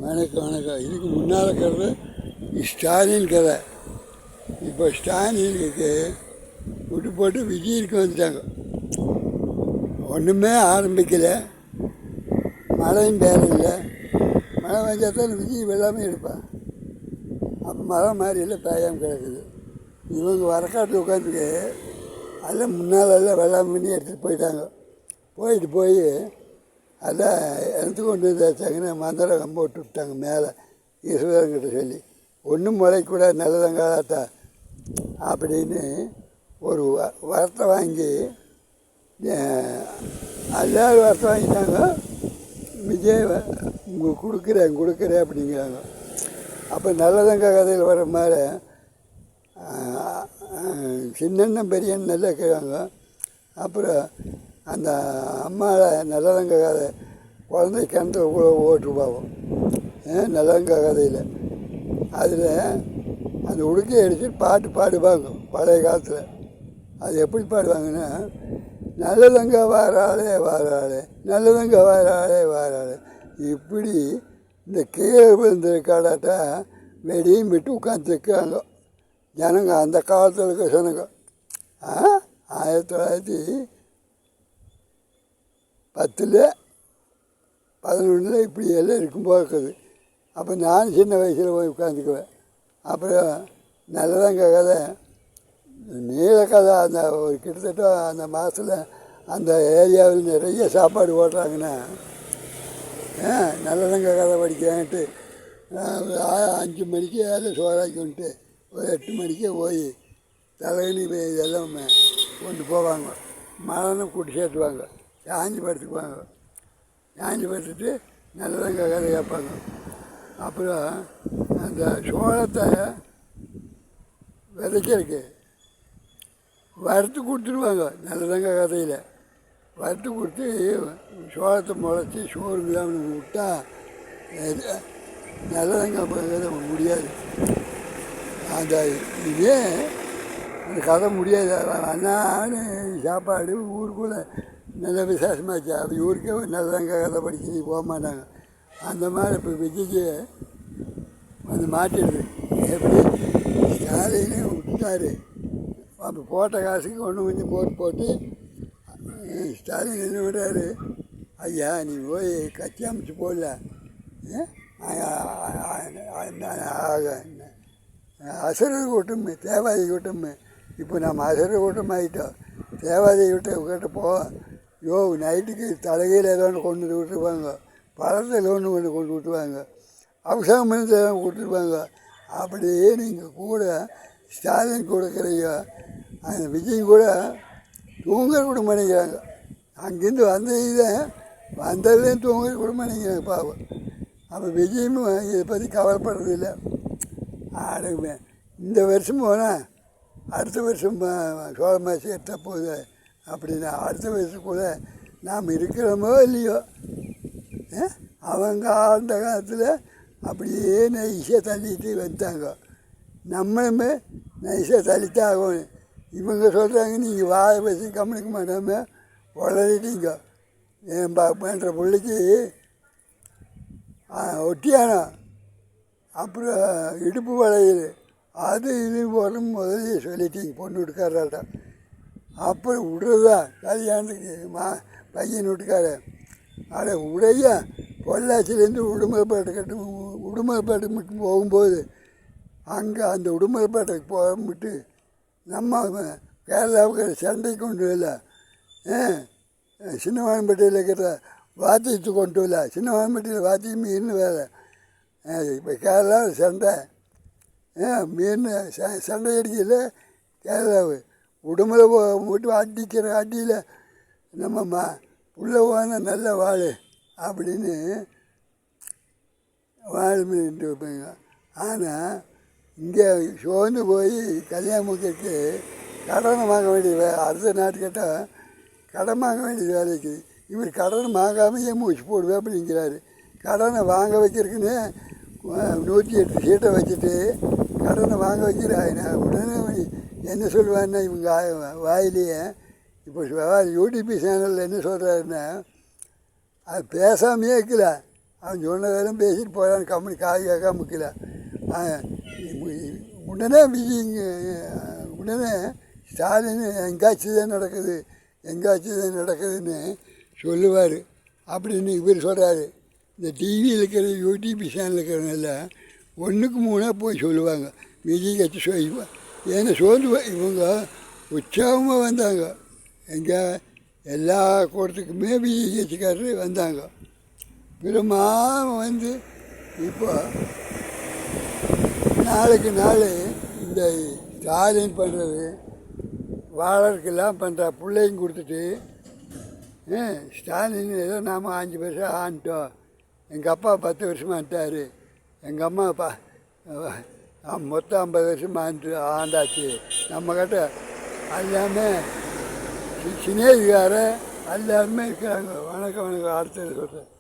வணக்கம் வணக்கம். இதுக்கு முன்னால் இருக்கிறது ஸ்டாலின் கதை. இப்போ ஸ்டாலினுக்கு விட்டு போட்டு விஜய்க்கு வந்துட்டாங்க. ஒன்றுமே ஆரம்பிக்கலை, மழையும் பேரல. மழை வந்தால் தான் விஜய் வெள்ளாமல் எடுப்பான். அப்போ மழை மாதிரி எல்லாம் பேயாமல் கிடக்குது. இவங்க வரக்காட்டில் உட்காந்துட்டு அதெல்லாம் முன்னால் எல்லாம் வெள்ளாமை பண்ணி எடுத்துகிட்டு போயிட்டாங்க. போய் அதான் எனக்கு கொண்டு வந்தாச்சாங்கன்னு மந்திரம் கம்ப விட்டு விட்டாங்க மேலே ஈஸ்வரங்கிட்ட சொல்லி. ஒன்றும் முளைக்கூட நல்லதங்காத்தா அப்படின்னு ஒரு வரத்தை வாங்கி எல்லாரும் வரத்தை வாங்கிட்டாங்க. விஜய் உங்களுக்கு கொடுக்குறேன் அப்படிங்கிறாங்க. அப்போ நல்லதங்க கதையில் வர மாதிரி சின்னண்ணன் பெரியண்ணன் நல்லா கேட்காங்க. அப்புறம் அந்த அம்மாவை நல்லதங்க கதை குழந்தை கிணத்துல கூட ஓட்டு போவோம் நல்லதங்க கதையில். அதில் அந்த உடுக்கையை அடிச்சுட்டு பாட்டு பாடுவாங்க பழைய காலத்தில். அது எப்படி பாடுவாங்கன்னா, நல்லதங்க வாராளே நல்லதங்க வாராளே இப்படி இந்த கீழே விழுந்த காடாட்டா வெடியும் விட்டு உட்காந்துருக்காங்க ஜனங்க. அந்த காலத்தில் இருக்க ஜனங்க 1910 இப்படி எல்லாம் இருக்கும்போது இருக்குது. அப்போ நான் சின்ன வயசில் போய் உட்காந்துக்குவேன். அப்புறம் நல்லதாங்க கதை, நீல கதை. அந்த ஒரு கிட்டத்தட்ட அந்த மாதத்தில் அந்த ஏரியாவில் நிறைய சாப்பாடு போடுறாங்கன்னா நல்லதாங்க கதை படிக்கிறான்ட்டு 5 மணிக்கு சோறாக்கி வந்துட்டு ஒரு 8 மணிக்கே போய் தலைகனி இதெல்லாம் கொண்டு போவாங்க. மழைன்னு கூட்டி சேர்த்துவாங்க. சாஞ்சி படுத்துக்குவாங்க. சாஞ்சி படுத்துட்டு நல்லதங்க கதை கேட்பாங்க. அப்புறம் அந்த சோளத்தை விதைக்கிறதுக்கு வறுத்து கொடுத்துருவாங்க. நல்லதங்க கதையில் வறுத்து கொடுத்து சோளத்தை முளைச்சி சோறு இல்லாமல் விட்டா நல்லதங்க கதை முடியாது. அந்த இதே அந்த கதை முடியாது. அண்ணான்னு சாப்பாடு ஊருக்குள்ளே நல்ல விசேஷமாச்சு. அப்படி ஊருக்கே நல்லதாங்க கதை படிக்க போக மாட்டாங்க. அந்த மாதிரி இப்போ விஜய்க்கு வந்து மாட்டிடுது. எப்படி ஸ்டாலினே விட்டுட்டாரு. அப்போ போட்ட காசுக்கு ஒன்று கொஞ்சம் போட்டு ஸ்டாலின் என்ன பண்ணுறாரு, ஐயா நீ போய் கட்சி அமைச்சு போடல, அசுரர் கூட்டம் தேவாதி கூட்டம். இப்போ நம்ம அசுரர் கூட்டம் ஆகிட்டோம். தேவாதி கிட்ட போ நைட்டுக்கு தலைகையில் ஏதோ ஒன்று கொண்டு விட்டுருவாங்க, பழத்தில் ஒன்று கொண்டு விட்டுருவாங்க, அவசரம் பண்ணி கொடுத்துருவாங்க. அப்படியே நீங்கள் கூட ஸ்டாலின் கொடுக்குறீங்க. அந்த விஜய் கூட தூங்க கூட பண்ணிக்கிறாங்க. அங்கேருந்து வந்ததுலேயும் தூங்க கூட பண்ணிக்கிறாங்க பாவம். அப்போ விஜயும் இதை பற்றி கவலைப்படுறதில்லை. ஆடுமே இந்த வருஷம் போனால் அடுத்த வருஷம் சோழ மாசி எட்ட போகுது அப்படின்னா அடுத்த வருஷத்துக்குள்ள நாம் இருக்கிறோமோ இல்லையோ அவங்க அந்த காலத்தில் அப்படியே நைஸாக தள்ளிட்டு வந்துட்டாங்க. நம்மளுமே நைஸாக தள்ளித்தான் ஆகணும். இவங்க சொல்கிறாங்க நீங்கள் வாயை வச்சு கவனிக்க மாட்டாமல் வளரிட்டீங்க. என் பண்ணுற பிள்ளைக்கு ஒட்டியானோ அப்புறம் இடுப்பு வளையல் அது இது போகிறோம் முதலே சொல்லிட்டீங்க பொண்ணு வீட்டுக்காரர்கிட்ட. அப்புறம் விடுறதா கல்யாணத்துக்கு பையன் வீட்டுக்கார அதை உடைய பொள்ளாச்சிலேருந்து உடுமலைப்பேட்டை மட்டும் போகும்போது அங்கே அந்த உடுமலைப்பேட்டைக்கு போகிட்டு நம்ம கேரளாவுக்கு சண்டை கொண்டு வரல, சின்னவானம்பட்டியில் இருக்கிற வாத்தியத்தை கொண்டு வரல. சின்னவானம்பட்டியில் வாத்தியம் மீன் வேலை. இப்போ கேரளாவில் சண்டை மீன் சண்டை அடிக்கல. கேரளாவு உடம்புல மட்டும் அடிக்கிற அடியில் நம்ம உள்ள போன நல்ல வாழ் அப்படின்னு வாழ் மீன்ட்டு வைப்பாங்க. ஆனால் இங்கே சோர்ந்து போய் கல்யாணம் முடிக்கிறதுக்கு கடனை வாங்க வேண்டிய அடுத்த நாட்டு கேட்டால் கடன் வாங்க வேண்டிய வேலைக்கு இவர் கடனை வாங்காமையே மூச்சு போடுவேன் அப்படிங்கிறாரு. கடனை வாங்க வைக்கிறதுக்குன்னு 108 சீட்டை வச்சுட்டு கடனை வாங்க வைக்கிறாங்க. உடனே என்ன சொல்லுவான்னா இவங்க வாயிலேயே இப்போ யூடிபி சேனலில் என்ன சொல்கிறாருன்னா, அது பேசாமையே இருக்கல, அவன் சொன்னதெல்லாம் பேசிட்டு போகிறான். கம்பெனி காய் கேட்காம முக்கல. உடனே உடனே ஸ்டாலின் எங்காச்சும் தான் நடக்குது, எங்காச்சும் தான் நடக்குதுன்னு சொல்லுவார் அப்படின்னு இவர் சொல்கிறாரு. இந்த டிவியில் இருக்கிற யூடியூப் சேனல் இருக்கிறவங்கள ஒன்றுக்கு மூணாக போய் சொல்லுவாங்க. விஜய் கட்சி சொல்லுவாங்க. ஏன்னா இவங்க உற்சாகமாக வந்தாங்க. எங்கே எல்லா கூட்டத்துக்குமே விஜய் கட்சிக்காரர் வந்தாங்க. பிரமாதம் வந்து இப்போ நாளுக்கு நாள் இந்த ஸ்டாலின் பண்ணுறது வாழறதுக்கெல்லாம் பண்ணுறா. பிள்ளையும் கொடுத்துட்டு ஸ்டாலின் ஏதோ நாம் 5 வருஷம் ஆண்டுட்டோம். எங்கள் அப்பா 10 வருஷமாக ஆண்டார். எங்கள் அம்மா மொத்தம் 50 வருஷமாக ஆண்டாச்சு. நம்மக்கிட்ட எல்லாமே சினேகிகார எல்லாருமே இருக்கிறாங்க. வணக்கம் வணக்கம். அடுத்தது சொல்கிறேன்.